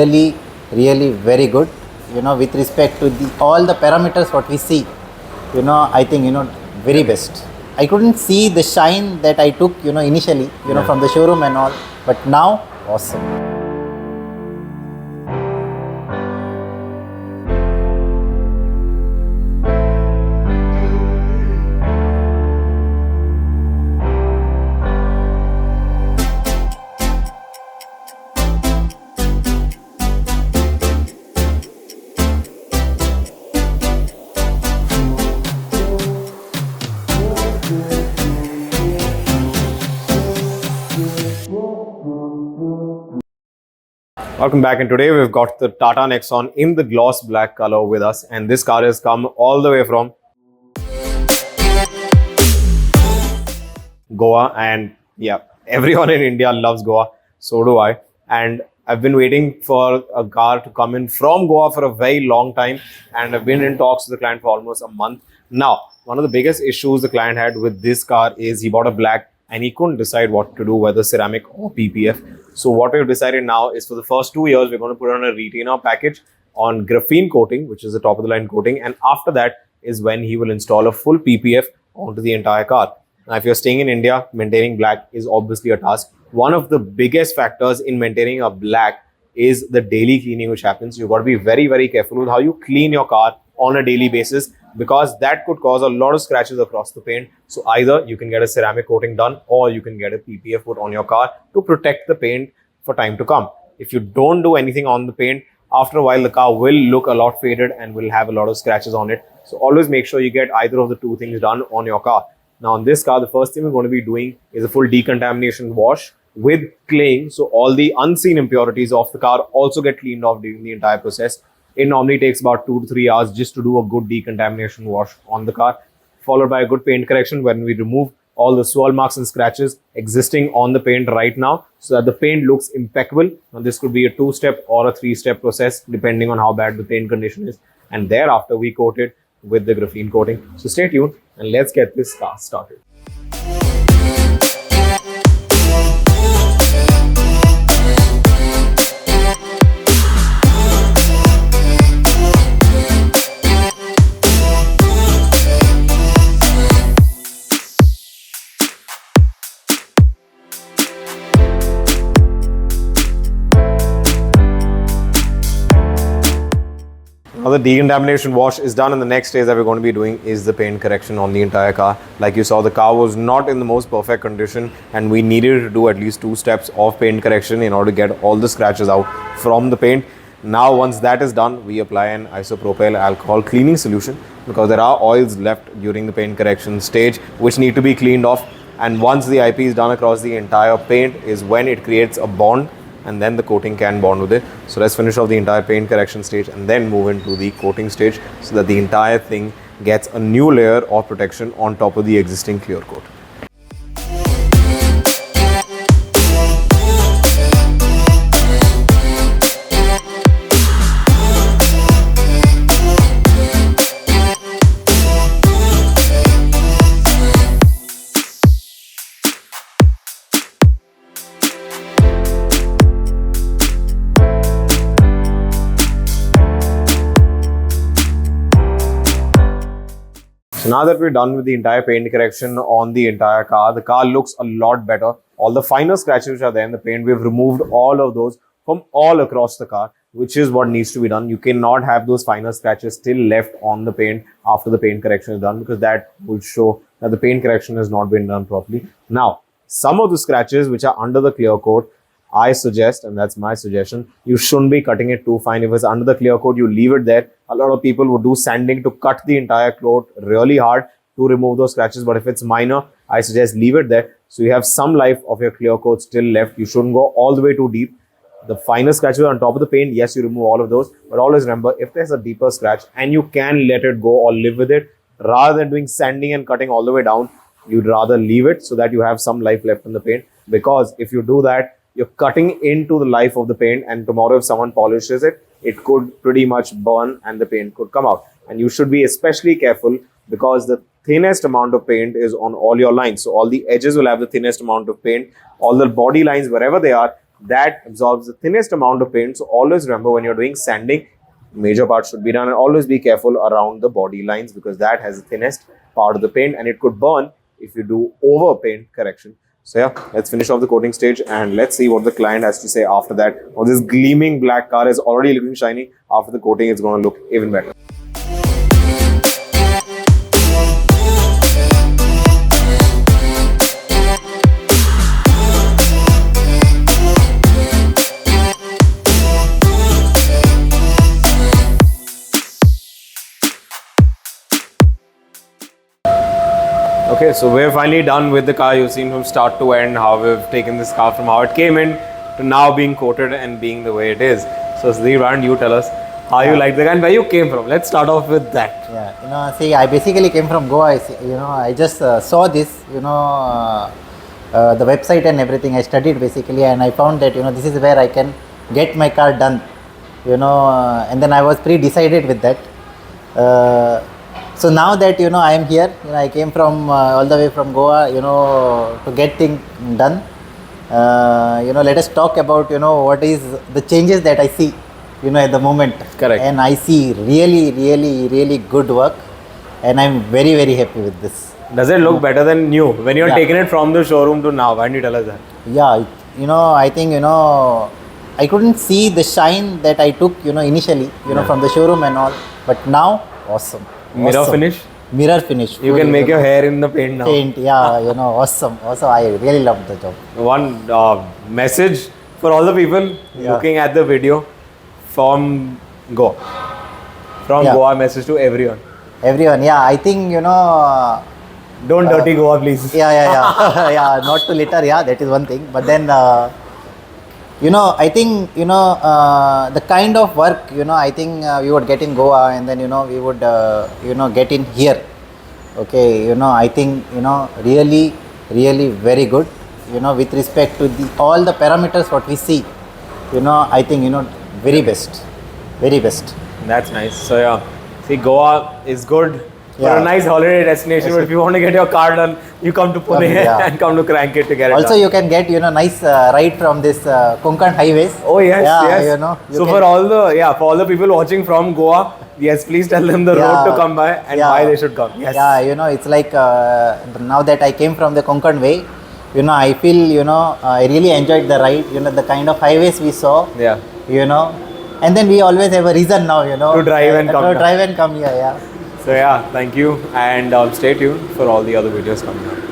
really, really very good. With respect to all the parameters what we see, I think very best. I couldn't see the shine that I took initially from the showroom and all, but now awesome. Welcome back, and today we've got the Tata Nexon in the gloss black color with us, and this car has come all the way from Goa. And yeah, everyone in India loves Goa, so do I. And I've been waiting for a car to come in from Goa for a very long time, and I've been in talks with the client for almost a month now. One of the biggest issues the client had with this car is he bought a black and he couldn't decide what to do, whether ceramic or PPF. So what we've decided now is for the first 2 years, we're going to put on a retainer package on graphene coating, which is the top of the line coating. And after that is when he will install a full PPF onto the entire car. Now, if you're staying in India, maintaining black is obviously a task. One of the biggest factors in maintaining a black is the daily cleaning which happens. You've got to be very, very careful with how you clean your car on a daily basis, because that could cause a lot of scratches across the paint. So either you can get a ceramic coating done or you can get a PPF put on your car to protect the paint for time to come. If you don't do anything on the paint, after a while the car will look a lot faded and will have a lot of scratches on it. So always make sure you get either of the two things done on your car. Now on this car, the first thing we're going to be doing is a full decontamination wash with claying. So all the unseen impurities of the car also get cleaned off during the entire process. It normally takes about 2 to 3 hours just to do a good decontamination wash on the car, followed by a good paint correction when we remove all the swirl marks and scratches existing on the paint right now, so that the paint looks impeccable. Now this could be a 2-step or a 3-step process depending on how bad the paint condition is, and thereafter we coat it with the graphene coating. So stay tuned and let's get this car started. Now the decontamination wash is done, and the next stage that we're going to be doing is the paint correction on the entire car. Like you saw, the car was not in the most perfect condition and we needed to do at least 2 steps of paint correction in order to get all the scratches out from the paint. Now once that is done, we apply an isopropyl alcohol cleaning solution, because there are oils left during the paint correction stage which need to be cleaned off. And once the IP is done across the entire paint is when it creates a bond, and then the coating can bond with it. So let's finish off the entire paint correction stage and then move into the coating stage, so that the entire thing gets a new layer of protection on top of the existing clear coat. So now that we're done with the entire paint correction on the entire car, the car looks a lot better. All the finer scratches which are there in the paint, we've removed all of those from all across the car, which is what needs to be done. You cannot have those finer scratches still left on the paint after the paint correction is done, because that will show that the paint correction has not been done properly. Now, some of the scratches which are under the clear coat, I suggest, and that's my suggestion, you shouldn't be cutting it too fine. If it's under the clear coat, you leave it there. A lot of people would do sanding to cut the entire coat really hard to remove those scratches. But if it's minor, I suggest leave it there, so you have some life of your clear coat still left. You shouldn't go all the way too deep. The finer scratches on top of the paint, yes, you remove all of those. But always remember, if there's a deeper scratch and you can let it go or live with it, rather than doing sanding and cutting all the way down, you'd rather leave it so that you have some life left in the paint. Because if you do that, you're cutting into the life of the paint, and tomorrow if someone polishes it, it could pretty much burn and the paint could come out. And you should be especially careful, because the thinnest amount of paint is on all your lines. So all the edges will have the thinnest amount of paint. All the body lines, wherever they are, that absorbs the thinnest amount of paint. So always remember, when you're doing sanding, major parts should be done, and always be careful around the body lines, because that has the thinnest part of the paint and it could burn if you do over paint correction. So yeah, let's finish off the coating stage and let's see what the client has to say after that. Oh, this gleaming black car is already looking shiny. After the coating, it's going to look even better. Okay, so we're finally done with the car. You've seen from start to end how we've taken this car from how it came in to now being coated and being the way it is. So Sudhir, why don't you tell us how you like the car and where you came from? Let's start off with that. Yeah, see, I basically came from Goa. I just saw this, the website and everything. I studied basically, and I found that this is where I can get my car done, and then I was pre-decided with that. So now that I am here, I came from all the way from Goa, to get things done. Let us talk about what is the changes that I see, at the moment. Correct. And I see really good work, and I'm very happy with this. Does it look better than new when you're taking it from the showroom to now? Why don't you tell us that? Yeah, I think I couldn't see the shine that I took initially, from the showroom and all, but now awesome. Mirror finish? Mirror finish. You can make your hair in the paint now. Awesome. Also, I really love the job. One message for all the people looking at the video from Goa. From Goa, message to everyone. Everyone, I think, Don't dirty Goa, please. Yeah, not to litter, that is one thing. But then, I think, the kind of work, I think we would get in Goa, and then, we would, get in here. Okay, I think, really very good, with respect to all the parameters what we see, I think, very best. That's nice. So yeah, see, Goa is good for a nice holiday destination. But if you want to get your car done, you come to Pune and come to Crankit to get it also done. You can get nice ride from this Konkan highways. Oh yes. So for all the people watching from Goa, yes, please tell them the road to come by and why they should come. Yes. Yeah, it's like now that I came from the Konkan way, I feel I really enjoyed the ride. The kind of highways we saw. Yeah. And then we always have a reason now, to drive and come. To drive and come here. Yeah. So yeah, thank you, and stay tuned for all the other videos coming up.